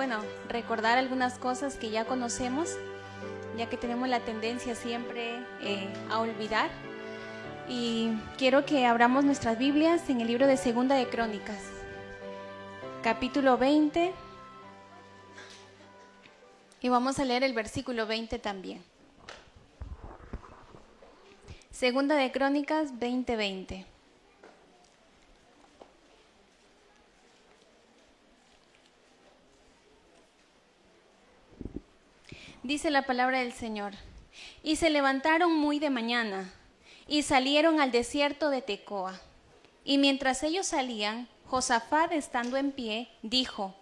bueno, recordar algunas cosas que ya conocemos, ya que tenemos la tendencia siempre a olvidar. Y quiero que abramos nuestras Biblias en el libro de Segunda de Crónicas, capítulo 20, y vamos a leer el versículo 20 también. Segunda de Crónicas 20:20. Dice la palabra del Señor: y se levantaron muy de mañana y salieron al desierto de Tecoa. Y mientras ellos salían, Josafat, estando en pie, dijo: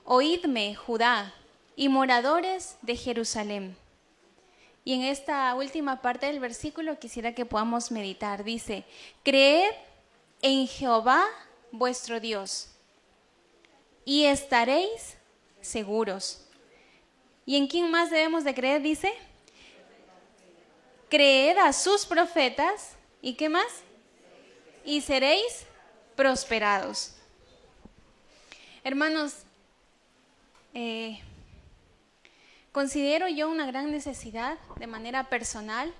oídme, Judá, y moradores de Jerusalén. Y en esta última parte del versículo quisiera que podamos meditar. Dice: creed en Jehová vuestro Dios, y estaréis seguros. ¿Y en quién más debemos de creer? Dice: creed a sus profetas, ¿y qué más? Y seréis prosperados. Hermanos, considero yo una gran necesidad de manera personal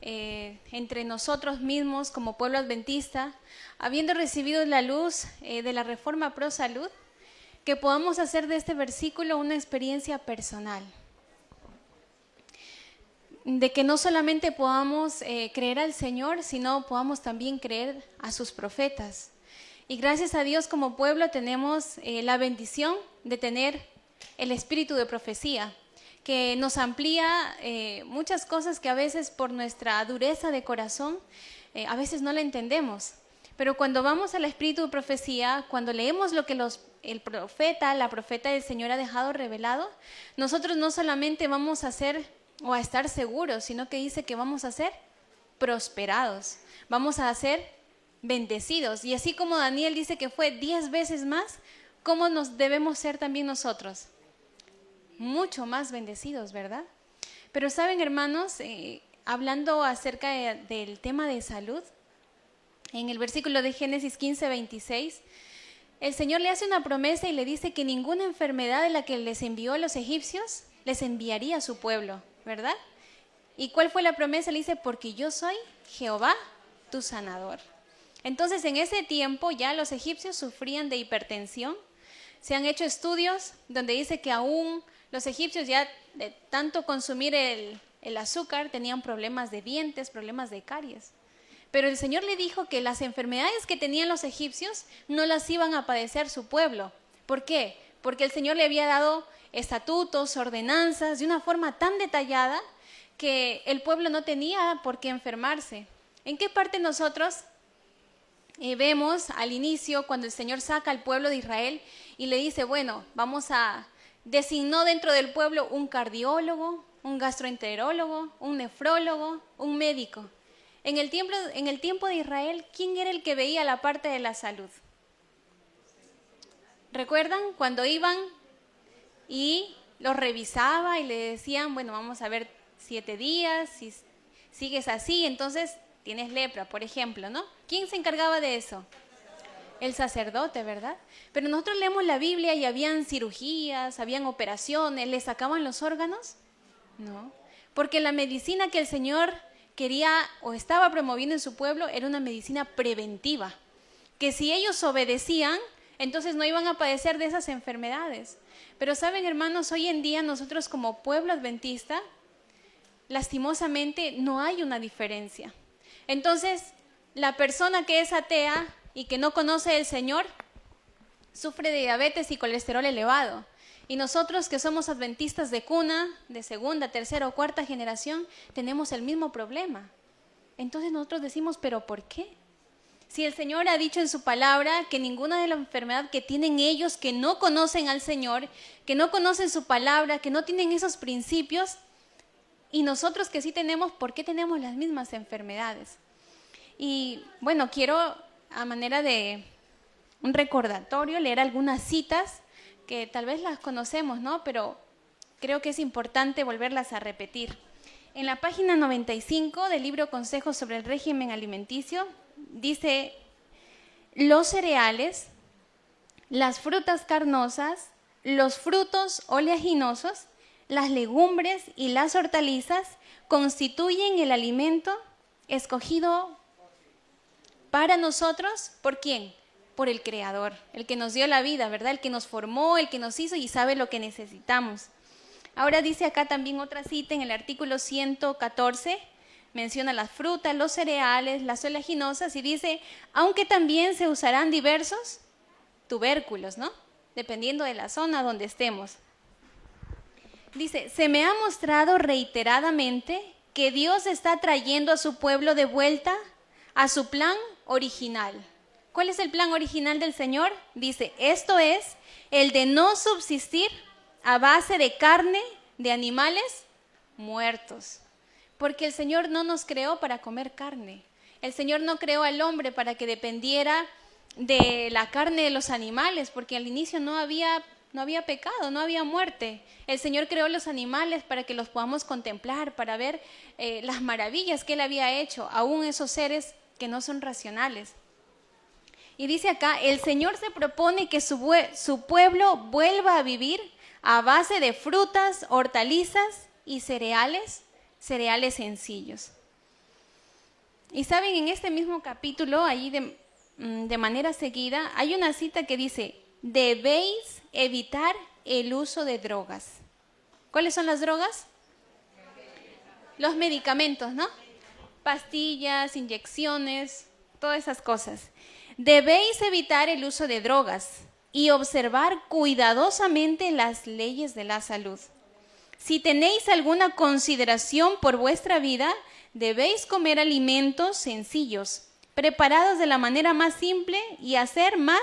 entre nosotros mismos como pueblo adventista, habiendo recibido la luz de la Reforma Pro Salud, que podamos hacer de este versículo una experiencia personal. De que no solamente podamos creer al Señor, sino podamos también creer a sus profetas. Y gracias a Dios como pueblo tenemos la bendición de tener el espíritu de profecía, que nos amplía muchas cosas que a veces por nuestra dureza de corazón a veces no la entendemos. Pero cuando vamos al espíritu de profecía, cuando leemos lo que el profeta, la profeta del Señor ha dejado revelado, nosotros no solamente vamos a ser o a estar seguros, sino que dice que vamos a ser prosperados, vamos a ser bendecidos. Y así como Daniel dice que fue 10 veces más, ¿cómo nos debemos ser también nosotros? Mucho más bendecidos, ¿verdad? Pero saben, hermanos, hablando acerca del tema de salud, en el versículo de Génesis 15:26, el Señor le hace una promesa y le dice que ninguna enfermedad de la que les envió a los egipcios les enviaría a su pueblo, ¿verdad? ¿Y cuál fue la promesa? Le dice: porque yo soy Jehová, tu sanador. Entonces, en ese tiempo ya los egipcios sufrían de hipertensión. Se han hecho estudios donde dice que aún los egipcios, ya de tanto consumir el azúcar, tenían problemas de dientes, problemas de caries. Pero el Señor le dijo que las enfermedades que tenían los egipcios no las iban a padecer su pueblo. ¿Por qué? Porque el Señor le había dado estatutos, ordenanzas, de una forma tan detallada que el pueblo no tenía por qué enfermarse. ¿En qué parte nosotros vemos al inicio cuando el Señor saca al pueblo de Israel y le dice: bueno, designó dentro del pueblo un cardiólogo, un gastroenterólogo, un nefrólogo, un médico? En el tiempo de Israel, ¿quién era el que veía la parte de la salud? ¿Recuerdan cuando iban y los revisaba y le decían: bueno, vamos a ver 7 días, si sigues así, entonces tienes lepra, por ejemplo, ¿no? ¿Quién se encargaba de eso? El sacerdote, ¿verdad? Pero nosotros leemos la Biblia y habían cirugías, habían operaciones, ¿le sacaban los órganos? No, porque la medicina que el Señor quería o estaba promoviendo en su pueblo era una medicina preventiva, que si ellos obedecían, entonces no iban a padecer de esas enfermedades. Pero saben, hermanos, hoy en día nosotros como pueblo adventista, lastimosamente no hay una diferencia. Entonces, la persona que es atea y que no conoce al Señor sufre de diabetes y colesterol elevado. Y nosotros que somos adventistas de cuna, de segunda, tercera o cuarta generación, tenemos el mismo problema. Entonces nosotros decimos: ¿pero por qué? Si el Señor ha dicho en su palabra que ninguna de la enfermedad que tienen ellos que no conocen al Señor, que no conocen su palabra, que no tienen esos principios, y nosotros que sí tenemos, ¿por qué tenemos las mismas enfermedades? Y bueno, quiero a manera de un recordatorio leer algunas citas que tal vez las conocemos, ¿no? Pero creo que es importante volverlas a repetir. En la página 95 del libro Consejos sobre el régimen alimenticio, dice: los cereales, las frutas carnosas, los frutos oleaginosos, las legumbres y las hortalizas constituyen el alimento escogido para nosotros. ¿Por quién? Por el Creador, el que nos dio la vida, ¿verdad? El que nos formó, el que nos hizo y sabe lo que necesitamos. Ahora dice acá también otra cita en el artículo 114, menciona las frutas, los cereales, las oleaginosas y dice, aunque también se usarán diversos tubérculos, ¿no? Dependiendo de la zona donde estemos. Dice, se me ha mostrado reiteradamente que Dios está trayendo a su pueblo de vuelta a su plan original. ¿Cuál es el plan original del Señor? Dice, esto es el de no subsistir a base de carne de animales muertos. Porque el Señor no nos creó para comer carne. El Señor no creó al hombre para que dependiera de la carne de los animales, porque al inicio no había pecado, no había muerte. El Señor creó los animales para que los podamos contemplar, para ver las maravillas que Él había hecho, aún esos seres que no son racionales. Y dice acá, el Señor se propone que su pueblo vuelva a vivir a base de frutas, hortalizas y cereales sencillos. Y saben, en este mismo capítulo, allí de manera seguida, hay una cita que dice, debéis evitar el uso de drogas. ¿Cuáles son las drogas? Los medicamentos, ¿no? Pastillas, inyecciones, todas esas cosas. Debéis evitar el uso de drogas y observar cuidadosamente las leyes de la salud. Si tenéis alguna consideración por vuestra vida, debéis comer alimentos sencillos, preparados de la manera más simple y hacer más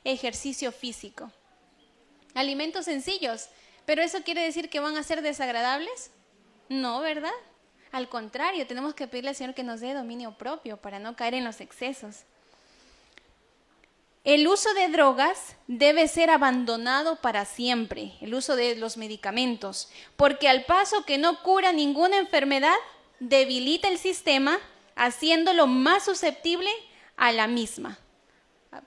ejercicio físico. Alimentos sencillos, ¿pero eso quiere decir que van a ser desagradables? No, ¿verdad? Al contrario, tenemos que pedirle al Señor que nos dé dominio propio para no caer en los excesos. El uso de drogas debe ser abandonado para siempre, el uso de los medicamentos, porque al paso que no cura ninguna enfermedad, debilita el sistema, haciéndolo más susceptible a la misma. O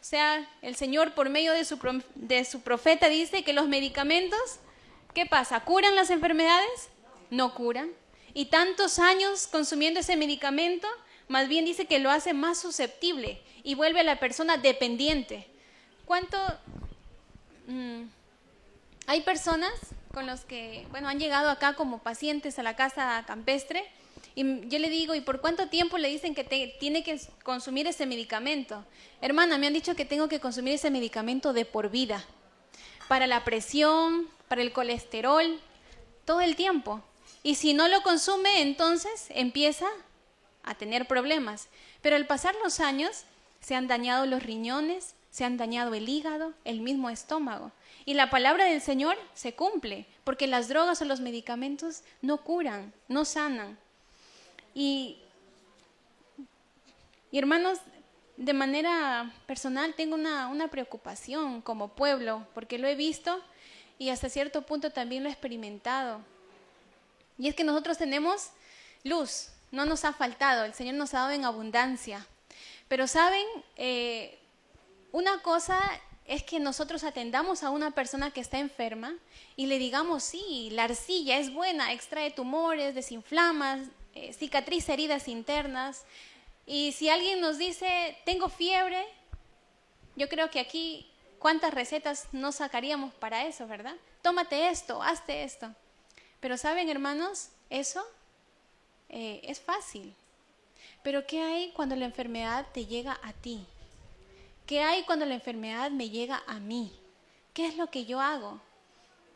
sea, el Señor por medio de su profeta dice que los medicamentos, ¿qué pasa? ¿Curan las enfermedades? No curan. Y tantos años consumiendo ese medicamento, más bien dice que lo hace más susceptible y vuelve a la persona dependiente. Hay personas con los que, han llegado acá como pacientes a la casa campestre y yo le digo, ¿y por cuánto tiempo le dicen que tiene que consumir ese medicamento? Hermana, me han dicho que tengo que consumir ese medicamento de por vida, para la presión, para el colesterol, todo el tiempo. Y si no lo consume, entonces empieza a tener problemas. Pero al pasar los años, se han dañado los riñones, se han dañado el hígado, el mismo estómago. Y la palabra del Señor se cumple, porque las drogas o los medicamentos no curan, no sanan. Y hermanos, de manera personal tengo una preocupación como pueblo, porque lo he visto y hasta cierto punto también lo he experimentado. Y es que nosotros tenemos luz, no nos ha faltado, el Señor nos ha dado en abundancia. Pero saben, una cosa es que nosotros atendamos a una persona que está enferma y le digamos, sí, la arcilla es buena, extrae tumores, desinflama, cicatriza heridas internas. Y si alguien nos dice, tengo fiebre, yo creo que aquí, ¿cuántas recetas no sacaríamos para eso, verdad? Tómate esto, hazte esto. Pero saben, hermanos, eso es fácil. Pero ¿qué hay cuando la enfermedad te llega a ti? ¿Qué hay cuando la enfermedad me llega a mí? ¿Qué es lo que yo hago?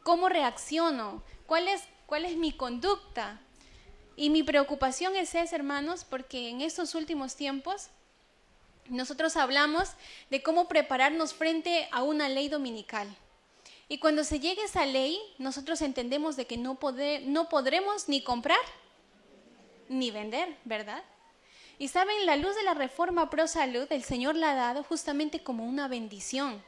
¿Cómo reacciono? ¿Cuál es mi conducta? Y mi preocupación es esa, hermanos, porque en estos últimos tiempos nosotros hablamos de cómo prepararnos frente a una ley dominical. Y cuando se llegue esa ley, nosotros entendemos de que no podremos ni comprar ni vender, ¿verdad? Y saben, la luz de la reforma pro salud, el Señor la ha dado justamente como una bendición,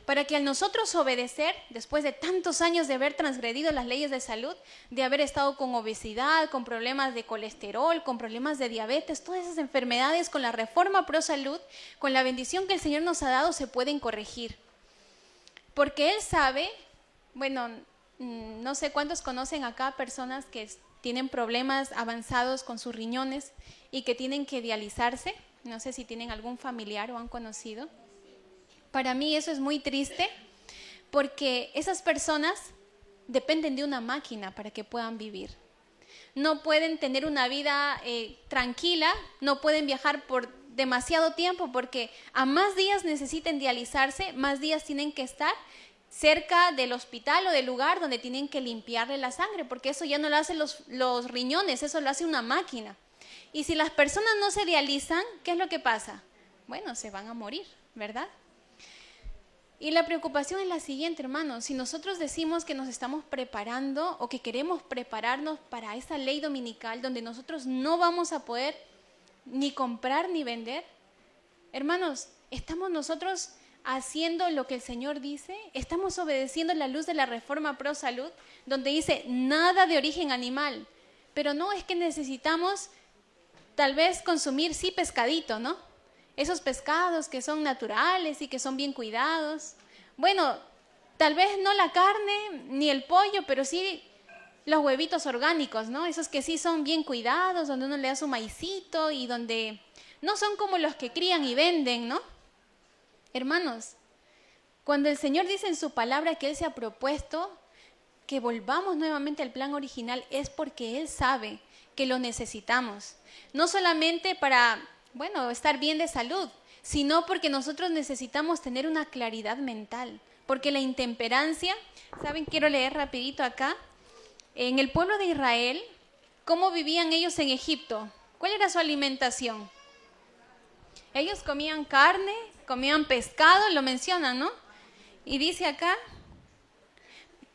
para que al nosotros obedecer, después de tantos años de haber transgredido las leyes de salud, de haber estado con obesidad, con problemas de colesterol, con problemas de diabetes, todas esas enfermedades con la reforma pro salud, con la bendición que el Señor nos ha dado, se pueden corregir. porque Él sabe, bueno, no sé cuántos conocen acá personas que tienen problemas avanzados con sus riñones y que tienen que dializarse. No sé si tienen algún familiar o han conocido. Para mí eso es muy triste porque esas personas dependen de una máquina para que puedan vivir. No pueden tener una vida tranquila, no pueden viajar por demasiado tiempo porque a más días necesiten dializarse, más días tienen que estar cerca del hospital o del lugar donde tienen que limpiarle la sangre, porque eso ya no lo hacen los riñones, eso lo hace una máquina. Y si las personas no se dializan, ¿qué es lo que pasa? Bueno, se van a morir, ¿verdad? Y la preocupación es la siguiente, hermanos. Si nosotros decimos que nos estamos preparando o que queremos prepararnos para esa ley dominical donde nosotros no vamos a poder ni comprar ni vender, hermanos, ¿estamos nosotros haciendo lo que el Señor dice? ¿Estamos obedeciendo la luz de la Reforma Pro Salud, donde dice nada de origen animal? Pero no, es que necesitamos tal vez consumir, sí, pescadito, ¿no? Esos pescados que son naturales y que son bien cuidados. Bueno, tal vez no la carne ni el pollo, pero sí los huevitos orgánicos, ¿no? Esos que sí son bien cuidados, donde uno le da su maicito y donde no son como los que crían y venden, ¿no? Hermanos, cuando el Señor dice en su palabra que Él se ha propuesto que volvamos nuevamente al plan original, es porque Él sabe que lo necesitamos. No solamente para, bueno, estar bien de salud, sino porque nosotros necesitamos tener una claridad mental. Porque la intemperancia, ¿saben? Quiero leer rapidito acá. En el pueblo de Israel, ¿cómo vivían ellos en Egipto? ¿Cuál era su alimentación? Ellos comían carne, comían pescado, lo mencionan, ¿no? Y dice acá,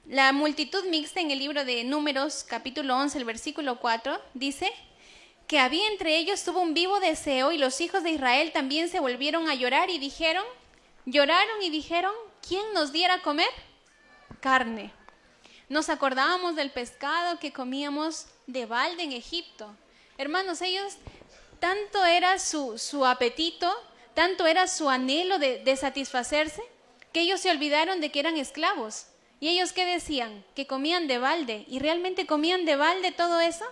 la multitud mixta en el libro de Números, capítulo 11, el versículo 4, dice que había entre ellos tuvo un vivo deseo y los hijos de Israel también se volvieron a llorar y dijeron, lloraron y dijeron, ¿quién nos diera a comer? Carne. Nos acordábamos del pescado que comíamos de balde en Egipto. Hermanos, ellos, tanto era su apetito, tanto era su anhelo de satisfacerse, que ellos se olvidaron de que eran esclavos. ¿Y ellos qué decían? Que comían de balde. ¿Y realmente comían de balde todo eso?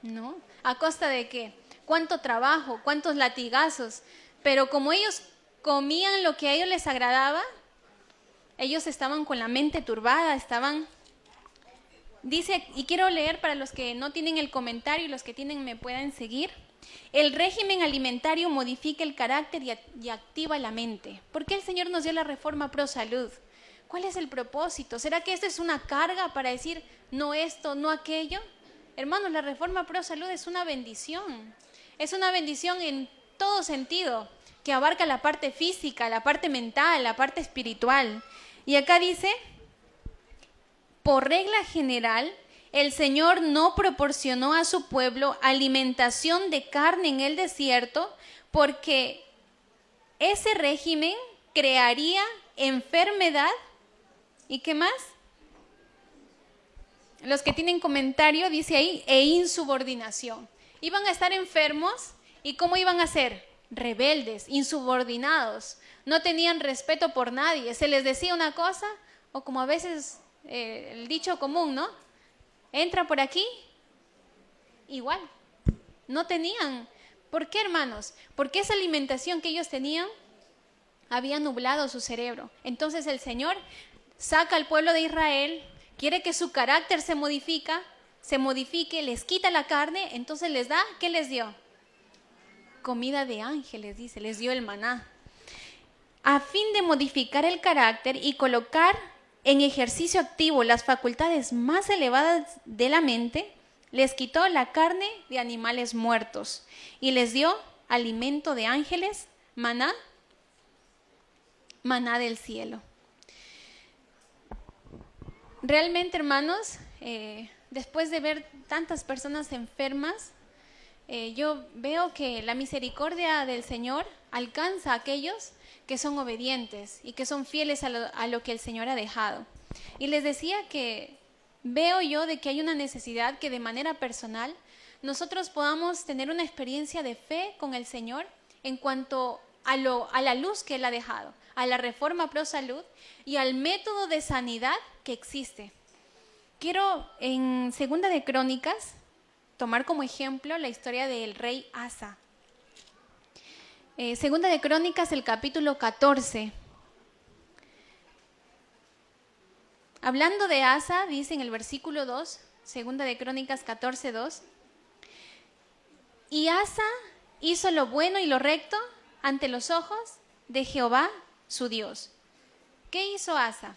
No. ¿A costa de qué? ¿Cuánto trabajo? ¿Cuántos latigazos? Pero como ellos comían lo que a ellos les agradaba, ellos estaban con la mente turbada, dice, y quiero leer para los que no tienen el comentario y los que tienen me puedan seguir. El régimen alimentario modifica el carácter y activa la mente. ¿Por qué el Señor nos dio la Reforma Pro Salud? ¿Cuál es el propósito? ¿Será que esto es una carga para decir no esto, no aquello? Hermanos, la Reforma Pro Salud es una bendición. Es una bendición en todo sentido, que abarca la parte física, la parte mental, la parte espiritual. Y acá dice, por regla general, el Señor no proporcionó a su pueblo alimentación de carne en el desierto porque ese régimen crearía enfermedad. ¿Y qué más? Los que tienen comentario, dice ahí, e insubordinación. Iban a estar enfermos y ¿cómo iban a ser? Rebeldes, insubordinados. No tenían respeto por nadie. Se les decía una cosa, o como a veces el dicho común, ¿no? Entra por aquí, igual. No tenían. ¿Por qué, hermanos? Porque esa alimentación que ellos tenían había nublado su cerebro. Entonces el Señor saca al pueblo de Israel, quiere que su carácter se modifique, les quita la carne, entonces les da, ¿qué les dio? Comida de ángeles, dice, les dio el maná. A fin de modificar el carácter y colocar en ejercicio activo las facultades más elevadas de la mente, les quitó la carne de animales muertos y les dio alimento de ángeles, maná del cielo. Realmente, hermanos, después de ver tantas personas enfermas, yo veo que la misericordia del Señor alcanza a aquellos que son obedientes y que son fieles a lo que el Señor ha dejado. Y les decía que veo yo de que hay una necesidad que de manera personal nosotros podamos tener una experiencia de fe con el Señor en cuanto a la luz que él ha dejado, a la reforma pro salud y al método de sanidad que existe. Quiero en Segunda de Crónicas tomar como ejemplo la historia del rey Asa. Segunda de Crónicas, el capítulo 14. Hablando de Asa, dice en el versículo 2, Segunda de Crónicas 14, 2. Y Asa hizo lo bueno y lo recto ante los ojos de Jehová, su Dios. ¿Qué hizo Asa?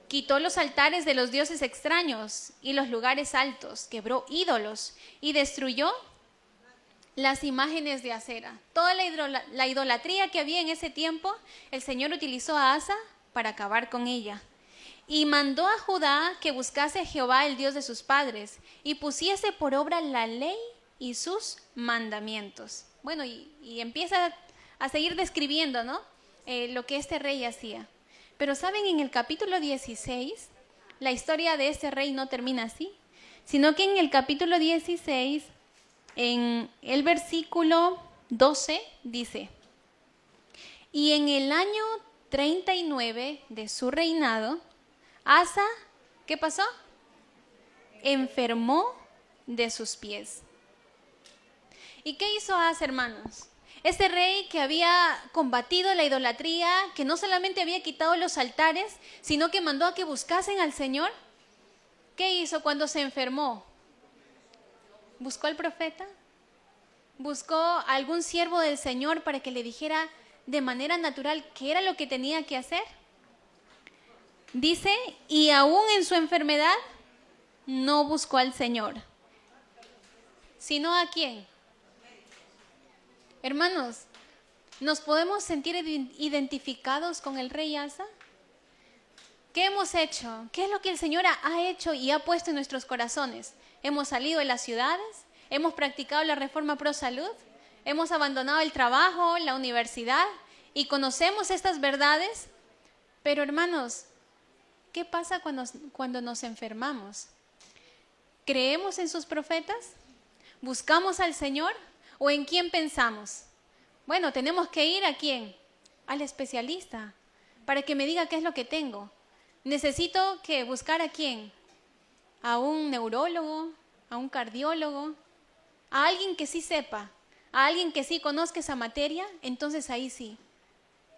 Quitó los altares de los dioses extraños y los lugares altos, quebró ídolos y destruyó las imágenes de acera. Toda la idolatría que había en ese tiempo, el Señor utilizó a Asa para acabar con ella. Y mandó a Judá que buscase a Jehová, el Dios de sus padres, y pusiese por obra la ley y sus mandamientos. Bueno, y empieza a seguir describiendo, ¿no? Lo que este rey hacía. Pero saben, en el capítulo 16, la historia de este rey no termina así, sino que en el capítulo 16, en el versículo 12, dice: y en el año 39 de su reinado, Asa, ¿qué pasó? Enfermó de sus pies. ¿Y qué hizo Asa, hermanos? Este rey que había combatido la idolatría, que no solamente había quitado los altares, sino que mandó a que buscasen al Señor. ¿Qué hizo cuando se enfermó? ¿Buscó al profeta? ¿Buscó a algún siervo del Señor para que le dijera de manera natural qué era lo que tenía que hacer? Dice, y aún en su enfermedad no buscó al Señor. ¿Sino a quién? Hermanos, ¿nos podemos sentir identificados con el rey Asa? ¿Qué hemos hecho? ¿Qué es lo que el Señor ha hecho y ha puesto en nuestros corazones? ¿Hemos salido de las ciudades? ¿Hemos practicado la reforma pro salud? ¿Hemos abandonado el trabajo, la universidad? ¿Y conocemos estas verdades? Pero hermanos, ¿qué pasa cuando nos enfermamos? ¿Creemos en sus profetas? ¿Buscamos al Señor? ¿O en quién pensamos? Bueno, tenemos que ir ¿a quién? Al especialista, para que me diga qué es lo que tengo. Necesito que buscar ¿a quién? A un neurólogo, a un cardiólogo, a alguien que sí sepa, a alguien que sí conozca esa materia, entonces ahí sí.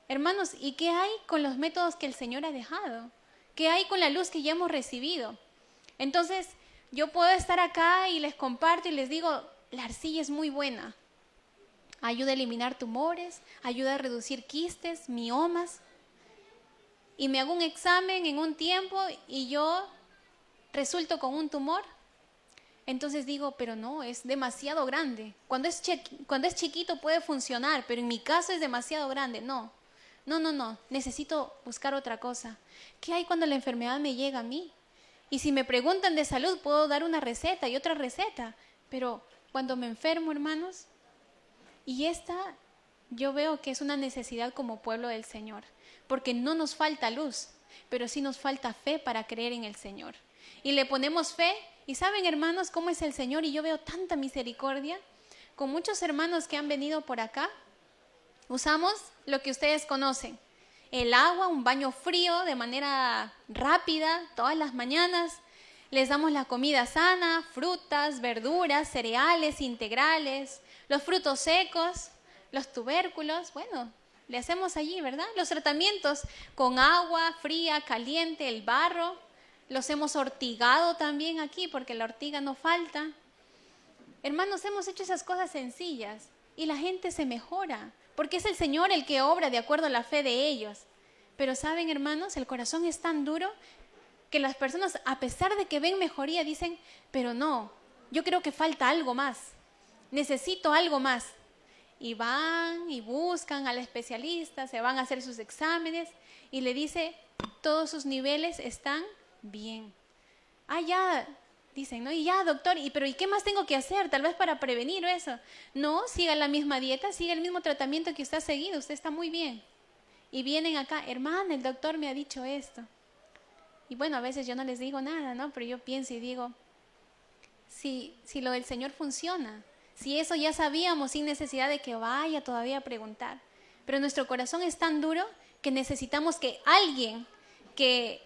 Hermanos, ¿y qué hay con los métodos que el Señor ha dejado? ¿Qué hay con la luz que ya hemos recibido? Entonces, yo puedo estar acá y les comparto y les digo, la arcilla es muy buena. Ayuda a eliminar tumores, ayuda a reducir quistes, miomas. Y me hago un examen en un tiempo y yo resulto con un tumor. Entonces digo, pero no, es demasiado grande. Cuando es chiquito puede funcionar, pero en mi caso es demasiado grande. No, necesito buscar otra cosa. ¿Qué hay cuando la enfermedad me llega a mí? Y si me preguntan de salud, puedo dar una receta y otra receta, pero cuando me enfermo, hermanos, y esta yo veo que es una necesidad como pueblo del Señor, porque no nos falta luz, pero sí nos falta fe para creer en el Señor. Y le ponemos fe, y saben, hermanos, cómo es el Señor, y yo veo tanta misericordia con muchos hermanos que han venido por acá. Usamos lo que ustedes conocen, el agua, un baño frío de manera rápida todas las mañanas. Les damos la comida sana, frutas, verduras, cereales integrales, los frutos secos, los tubérculos. Bueno, le hacemos allí, ¿verdad? Los tratamientos con agua fría, caliente, el barro. Los hemos ortigado también aquí porque la ortiga no falta. Hermanos, hemos hecho esas cosas sencillas y la gente se mejora porque es el Señor el que obra de acuerdo a la fe de ellos. Pero saben, hermanos, el corazón es tan duro que las personas, a pesar de que ven mejoría, dicen, pero no, yo creo que falta algo más, necesito algo más. Y van y buscan al especialista, se van a hacer sus exámenes y le dice, todos sus niveles están bien. Ya, dicen, ¿no? Y ya, doctor, pero ¿y qué más tengo que hacer? Tal vez para prevenir eso. No, siga la misma dieta, siga el mismo tratamiento que usted ha seguido, usted está muy bien. Y vienen acá, hermana, el doctor me ha dicho esto. Y bueno, a veces yo no les digo nada, ¿no? Pero yo pienso y digo, si lo del Señor funciona, si eso ya sabíamos sin necesidad de que vaya todavía a preguntar. pero nuestro corazón es tan duro que necesitamos que alguien que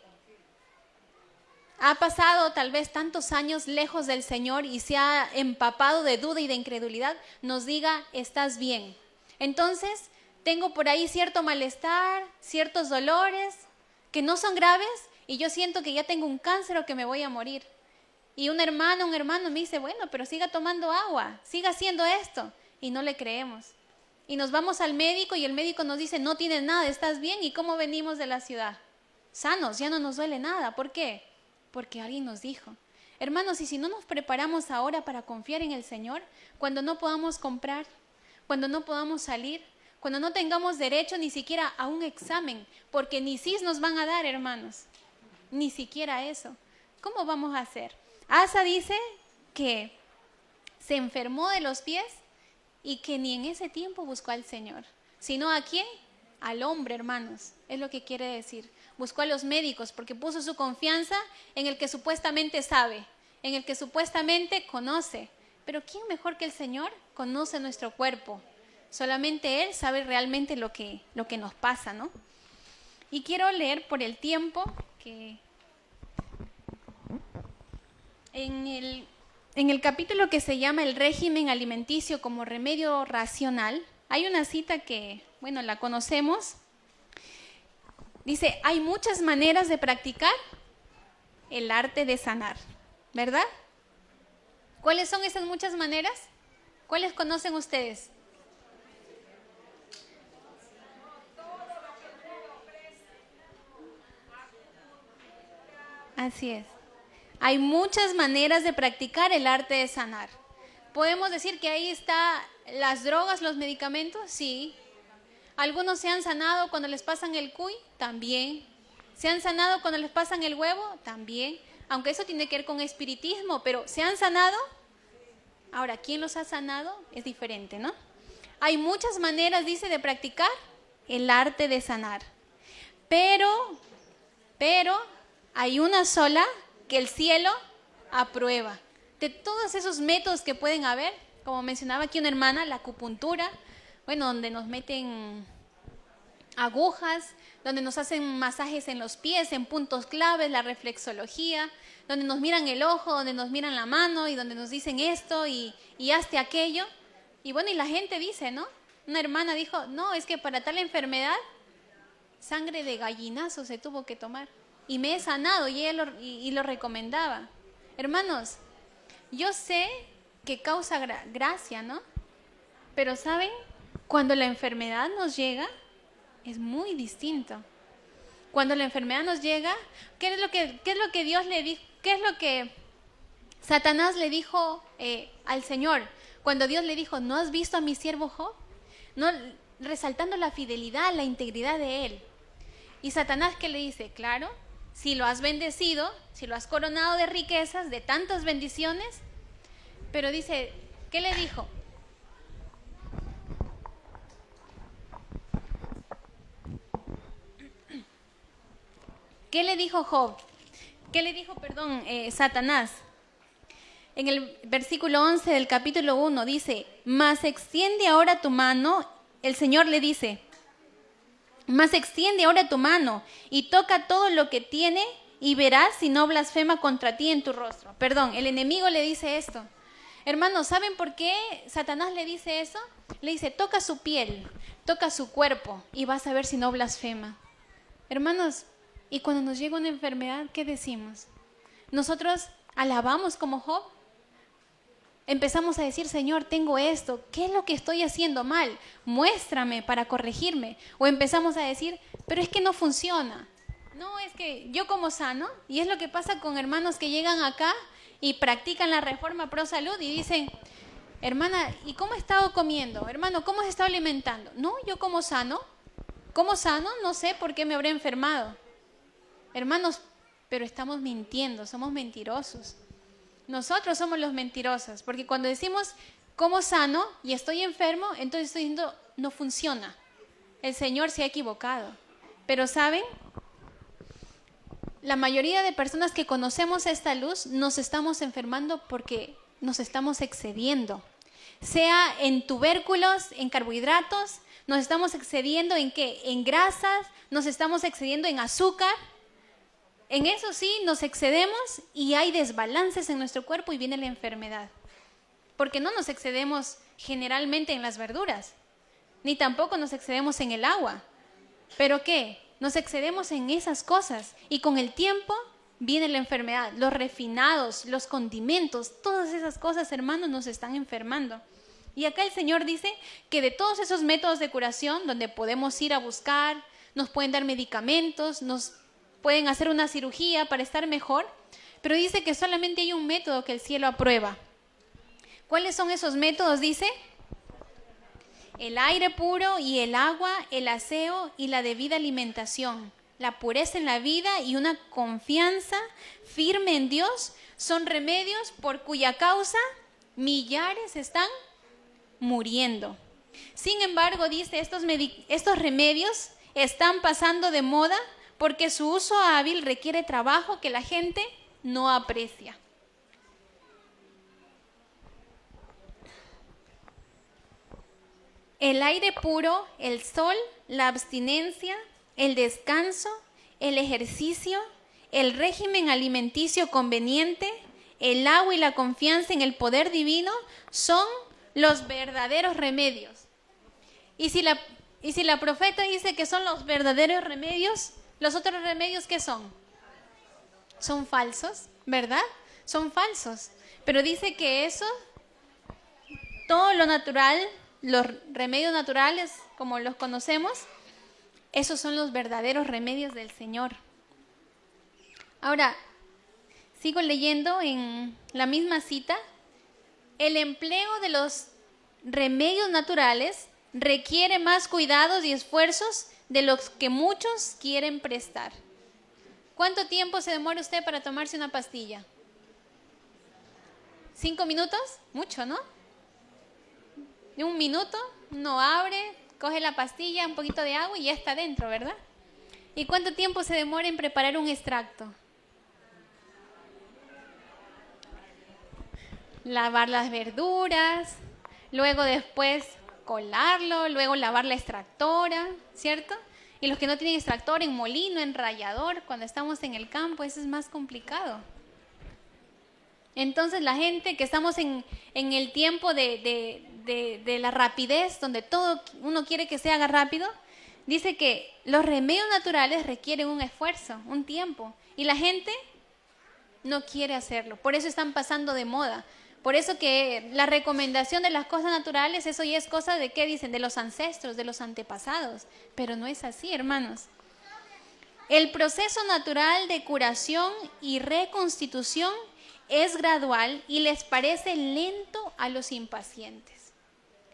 ha pasado tal vez tantos años lejos del Señor y se ha empapado de duda y de incredulidad, nos diga, estás bien. Entonces, tengo por ahí cierto malestar, ciertos dolores que no son graves y yo siento que ya tengo un cáncer o que me voy a morir. Y un hermano me dice, bueno, pero siga tomando agua, siga haciendo esto. Y no le creemos. Y nos vamos al médico y el médico nos dice, no tienes nada, estás bien. ¿Y cómo venimos de la ciudad? Sanos, ya no nos duele nada. ¿Por qué? Porque alguien nos dijo. Hermanos, y si no nos preparamos ahora para confiar en el Señor, cuando no podamos comprar, cuando no podamos salir, cuando no tengamos derecho ni siquiera a un examen, porque ni CIS nos van a dar, hermanos, ni siquiera eso, ¿cómo vamos a hacer? Asa dice que se enfermó de los pies y que ni en ese tiempo buscó al Señor, sino ¿a quién? Al hombre, hermanos, es lo que quiere decir. Buscó a los médicos porque puso su confianza en el que supuestamente sabe, en el que supuestamente conoce. Pero ¿quién mejor que el Señor conoce nuestro cuerpo? Solamente Él sabe realmente lo que nos pasa, ¿no? Y quiero leer por el tiempo que en el capítulo que se llama El régimen alimenticio como remedio racional, hay una cita que, bueno, la conocemos. Dice, hay muchas maneras de practicar el arte de sanar, ¿verdad? ¿Cuáles son esas muchas maneras? ¿Cuáles conocen ustedes? Así es. Hay muchas maneras de practicar el arte de sanar. ¿Podemos decir que ahí está las drogas, los medicamentos? Sí. ¿Algunos se han sanado cuando les pasan el cuy? También. ¿Se han sanado cuando les pasan el huevo? También. Aunque eso tiene que ver con espiritismo, pero ¿se han sanado? Ahora, ¿quién los ha sanado? Es diferente, ¿no? Hay muchas maneras, dice, de practicar el arte de sanar. Pero hay una sola que el cielo aprueba. De todos esos métodos que pueden haber, como mencionaba aquí una hermana, la acupuntura, bueno, donde nos meten agujas, donde nos hacen masajes en los pies, en puntos claves, la reflexología, donde nos miran el ojo, donde nos miran la mano y donde nos dicen esto y hazte aquello. Y bueno, y la gente dice, ¿no? Una hermana dijo, no, es que para tal enfermedad, sangre de gallinazo se tuvo que tomar. Y me he sanado y lo recomendaba. Hermanos, yo sé que causa gracia, ¿no? Pero ¿saben? Cuando la enfermedad nos llega, es muy distinto. Cuando la enfermedad nos llega, ¿qué es lo que Dios le dijo? ¿Qué es lo que Satanás le dijo al Señor? Cuando Dios le dijo, ¿no has visto a mi siervo Job? No, resaltando la fidelidad, la integridad de él. Y Satanás, ¿qué le dice? Claro, si lo has bendecido, si lo has coronado de riquezas, de tantas bendiciones, pero dice, ¿qué le dijo? ¿Qué le dijo Job? ¿Qué le dijo, Satanás? En el versículo 11 del capítulo 1 dice, mas extiende ahora tu mano, el Señor le dice, mas extiende ahora tu mano y toca todo lo que tiene y verás si no blasfema contra ti en tu rostro. Perdón, el enemigo le dice esto. Hermanos, ¿saben por qué Satanás le dice eso? Le dice, toca su piel, toca su cuerpo y vas a ver si no blasfema. Hermanos, y cuando nos llega una enfermedad, ¿qué decimos? Nosotros alabamos como Job. Empezamos a decir, Señor, tengo esto, ¿qué es lo que estoy haciendo mal? Muéstrame para corregirme. O empezamos a decir, pero es que no funciona. No, es que yo como sano, y es lo que pasa con hermanos que llegan acá y practican la reforma pro salud y dicen, hermana, ¿y cómo he estado comiendo? Hermano, ¿cómo has estado alimentando? No, yo como sano, no sé por qué me habré enfermado. Hermanos, pero estamos mintiendo, somos mentirosos. Nosotros somos los mentirosos, porque cuando decimos como sano y estoy enfermo, entonces estoy diciendo no funciona. El Señor se ha equivocado. Pero ¿saben? La mayoría de personas que conocemos esta luz nos estamos enfermando porque nos estamos excediendo. Sea en tubérculos, en carbohidratos, Nos estamos excediendo en ¿qué? En grasas, nos estamos excediendo en azúcar. En eso sí, nos excedemos y hay desbalances en nuestro cuerpo y viene la enfermedad. Porque no nos excedemos generalmente en las verduras, ni tampoco nos excedemos en el agua. ¿Pero qué? Nos excedemos en esas cosas y con el tiempo viene la enfermedad. Los refinados, los condimentos, todas esas cosas, hermanos, nos están enfermando. Y acá el Señor dice que de todos esos métodos de curación, donde podemos ir a buscar, nos pueden dar medicamentos, nos pueden hacer una cirugía para estar mejor, pero dice que solamente hay un método que el cielo aprueba. ¿Cuáles son esos métodos? Dice, el aire puro y el agua, el aseo y la debida alimentación, la pureza en la vida y una confianza firme en Dios son remedios por cuya causa millares están muriendo. Sin embargo, dice, estos remedios están pasando de moda porque su uso hábil requiere trabajo que la gente no aprecia. El aire puro, el sol, la abstinencia, el descanso, el ejercicio, el régimen alimenticio conveniente, el agua y la confianza en el poder divino son los verdaderos remedios. Y si la profeta dice que son los verdaderos remedios, ¿los otros remedios qué son? Son falsos, ¿verdad? Son falsos. Pero dice que eso, todo lo natural, los remedios naturales, como los conocemos, esos son los verdaderos remedios del Señor. Ahora, sigo leyendo en la misma cita. El empleo de los remedios naturales requiere más cuidados y esfuerzos de los que muchos quieren prestar. ¿Cuánto tiempo se demora usted para tomarse una pastilla? ¿5 minutos? Mucho, ¿no? De 1 minuto, uno abre, coge la pastilla, un poquito de agua y ya está dentro, ¿verdad? ¿Y cuánto tiempo se demora en preparar un extracto? Lavar las verduras, luego después colarlo, luego lavar la extractora, ¿cierto? Y los que no tienen extractor, en molino, en rallador, cuando estamos en el campo, eso es más complicado. Entonces la gente que estamos en el tiempo de la rapidez, donde todo uno quiere que se haga rápido, dice que los remedios naturales requieren un esfuerzo, un tiempo, y la gente no quiere hacerlo. Por eso están pasando de moda. Por eso que la recomendación de las cosas naturales, eso ya es cosa de, ¿qué dicen? De los ancestros, de los antepasados. Pero no es así, hermanos. El proceso natural de curación y reconstitución es gradual y les parece lento a los impacientes.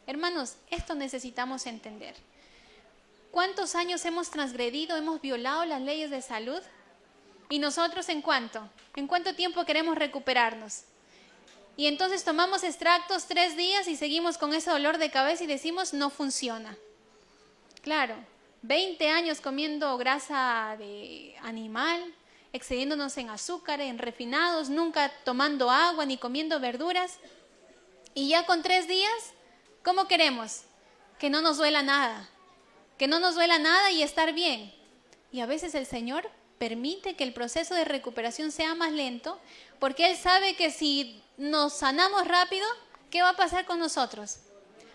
Hermanos, esto necesitamos entender. ¿Cuántos años hemos transgredido, hemos violado las leyes de salud? ¿Y nosotros en cuánto? ¿En cuánto tiempo queremos recuperarnos? Y entonces tomamos extractos 3 días y seguimos con ese dolor de cabeza y decimos no funciona. Claro, 20 años comiendo grasa de animal, excediéndonos en azúcar, en refinados, nunca tomando agua ni comiendo verduras. Y ya con 3 días, ¿cómo queremos? Que no nos duela nada. Que no nos duela nada y estar bien. Y a veces el Señor permite que el proceso de recuperación sea más lento, porque Él sabe que si nos sanamos rápido, ¿qué va a pasar con nosotros?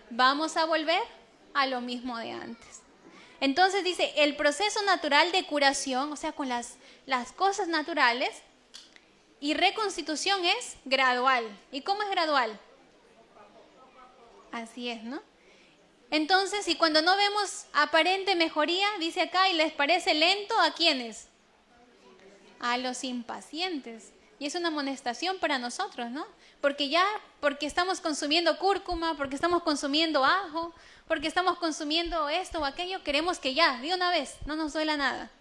Vamos a volver a lo mismo de antes. Entonces dice, el proceso natural de curación, o sea, con las cosas naturales, y reconstitución es gradual. ¿Y cómo es gradual? Así es, ¿no? Entonces, y cuando no vemos aparente mejoría, dice acá, y les parece lento, ¿a quiénes? A los impacientes. Y es una amonestación para nosotros, ¿no? Porque estamos consumiendo cúrcuma, porque estamos consumiendo ajo, porque estamos consumiendo esto o aquello, queremos que ya, de una vez, no nos duela nada.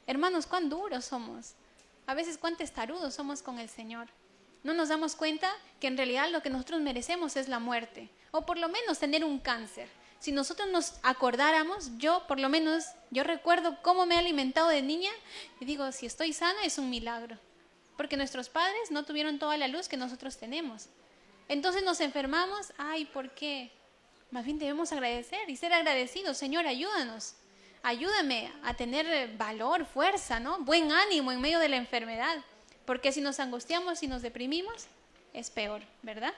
Hermanos, cuán duros somos. A veces cuán testarudos somos con el Señor. No nos damos cuenta que en realidad lo que nosotros merecemos es la muerte, o por lo menos tener un cáncer. Si nosotros nos acordáramos, yo recuerdo cómo me he alimentado de niña y digo, si estoy sana es un milagro. Porque nuestros padres no tuvieron toda la luz que nosotros tenemos. Entonces nos enfermamos, ay, ¿por qué? Más bien debemos agradecer y ser agradecidos. Señor, ayúdanos. Ayúdame a tener valor, fuerza, ¿no? Buen ánimo en medio de la enfermedad. Porque si nos angustiamos y nos deprimimos, es peor, ¿verdad?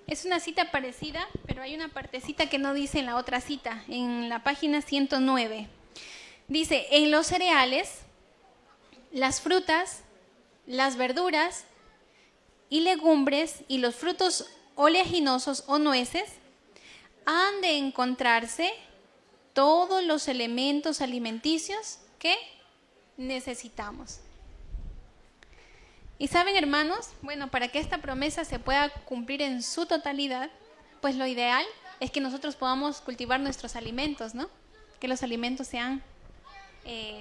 Es una cita parecida, pero hay una partecita que no dice en la otra cita, en la página 109. Dice, en los cereales, las frutas, las verduras y legumbres y los frutos oleaginosos o nueces han de encontrarse todos los elementos alimenticios que necesitamos. Y saben, hermanos, bueno, para que esta promesa se pueda cumplir en su totalidad, pues lo ideal es que nosotros podamos cultivar nuestros alimentos, ¿no? Que los alimentos sean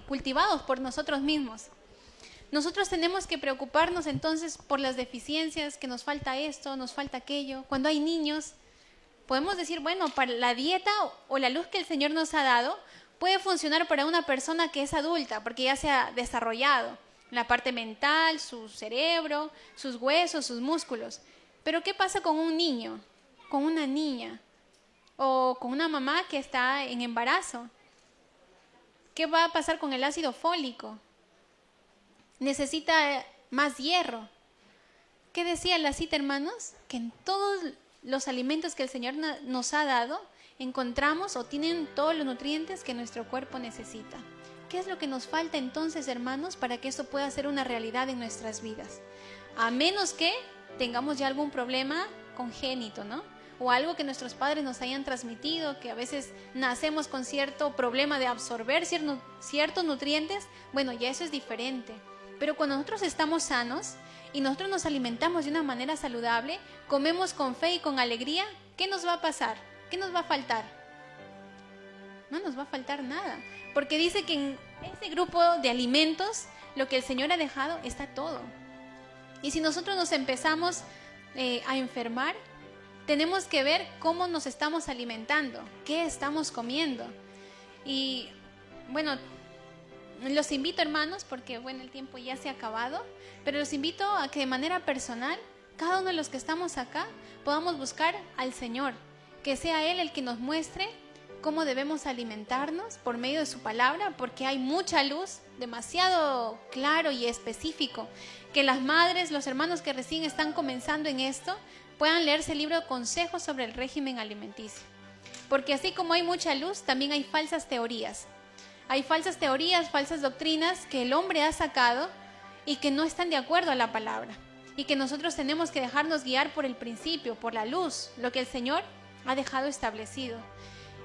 cultivados por nosotros mismos. Nosotros tenemos que preocuparnos entonces por las deficiencias, que nos falta esto, nos falta aquello. Cuando hay niños, podemos decir, bueno, para la dieta o la luz que el Señor nos ha dado puede funcionar para una persona que es adulta, porque ya se ha desarrollado la parte mental, su cerebro, sus huesos, sus músculos. Pero ¿qué pasa con un niño, con una niña o con una mamá que está en embarazo? ¿Qué va a pasar con el ácido fólico? Necesita más hierro. ¿Qué decía la cita, hermanos? Que en todos los alimentos que el Señor nos ha dado encontramos o tienen todos los nutrientes que nuestro cuerpo necesita. ¿Qué es lo que nos falta entonces, hermanos, para que esto pueda ser una realidad en nuestras vidas? A menos que tengamos ya algún problema congénito, ¿no? O algo que nuestros padres nos hayan transmitido, que a veces nacemos con cierto problema de absorber ciertos nutrientes. Bueno, ya eso es diferente. Pero cuando nosotros estamos sanos y nosotros nos alimentamos de una manera saludable, comemos con fe y con alegría, ¿qué nos va a pasar? ¿Qué nos va a faltar? No nos va a faltar nada. Porque dice que en ese grupo de alimentos, lo que el Señor ha dejado, está todo. Y si nosotros nos empezamos a enfermar, tenemos que ver cómo nos estamos alimentando, qué estamos comiendo. Y bueno, los invito, hermanos, porque bueno, el tiempo ya se ha acabado, pero los invito a que de manera personal, cada uno de los que estamos acá, podamos buscar al Señor, que sea Él el que nos muestre cómo debemos alimentarnos por medio de su palabra, porque hay mucha luz, demasiado claro y específico, que las madres, los hermanos que recién están comenzando en esto, puedan leerse el libro Consejos sobre el régimen alimenticio. Porque así como hay mucha luz, también hay falsas teorías. Hay falsas teorías, falsas doctrinas que el hombre ha sacado y que no están de acuerdo a la palabra. Y que nosotros tenemos que dejarnos guiar por el principio, por la luz, lo que el Señor ha dejado establecido.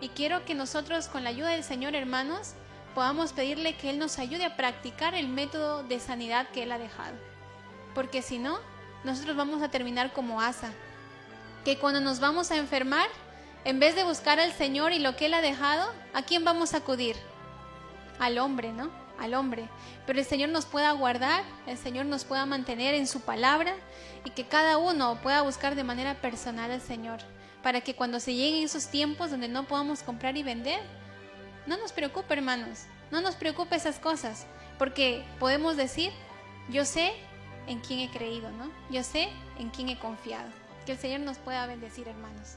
Y quiero que nosotros, con la ayuda del Señor, hermanos, podamos pedirle que Él nos ayude a practicar el método de sanidad que Él ha dejado. Porque si no, nosotros vamos a terminar como Asa, que cuando nos vamos a enfermar, en vez de buscar al Señor y lo que Él ha dejado, ¿a quién vamos a acudir? Al hombre, ¿no? Al hombre. Pero el Señor nos pueda guardar, el Señor nos pueda mantener en su palabra y que cada uno pueda buscar de manera personal al Señor, para que cuando se lleguen esos tiempos donde no podamos comprar y vender, no nos preocupe, hermanos, no nos preocupe esas cosas, porque podemos decir, yo sé en quién he creído, ¿no? Yo sé en quién he confiado. Que el Señor nos pueda bendecir, hermanos.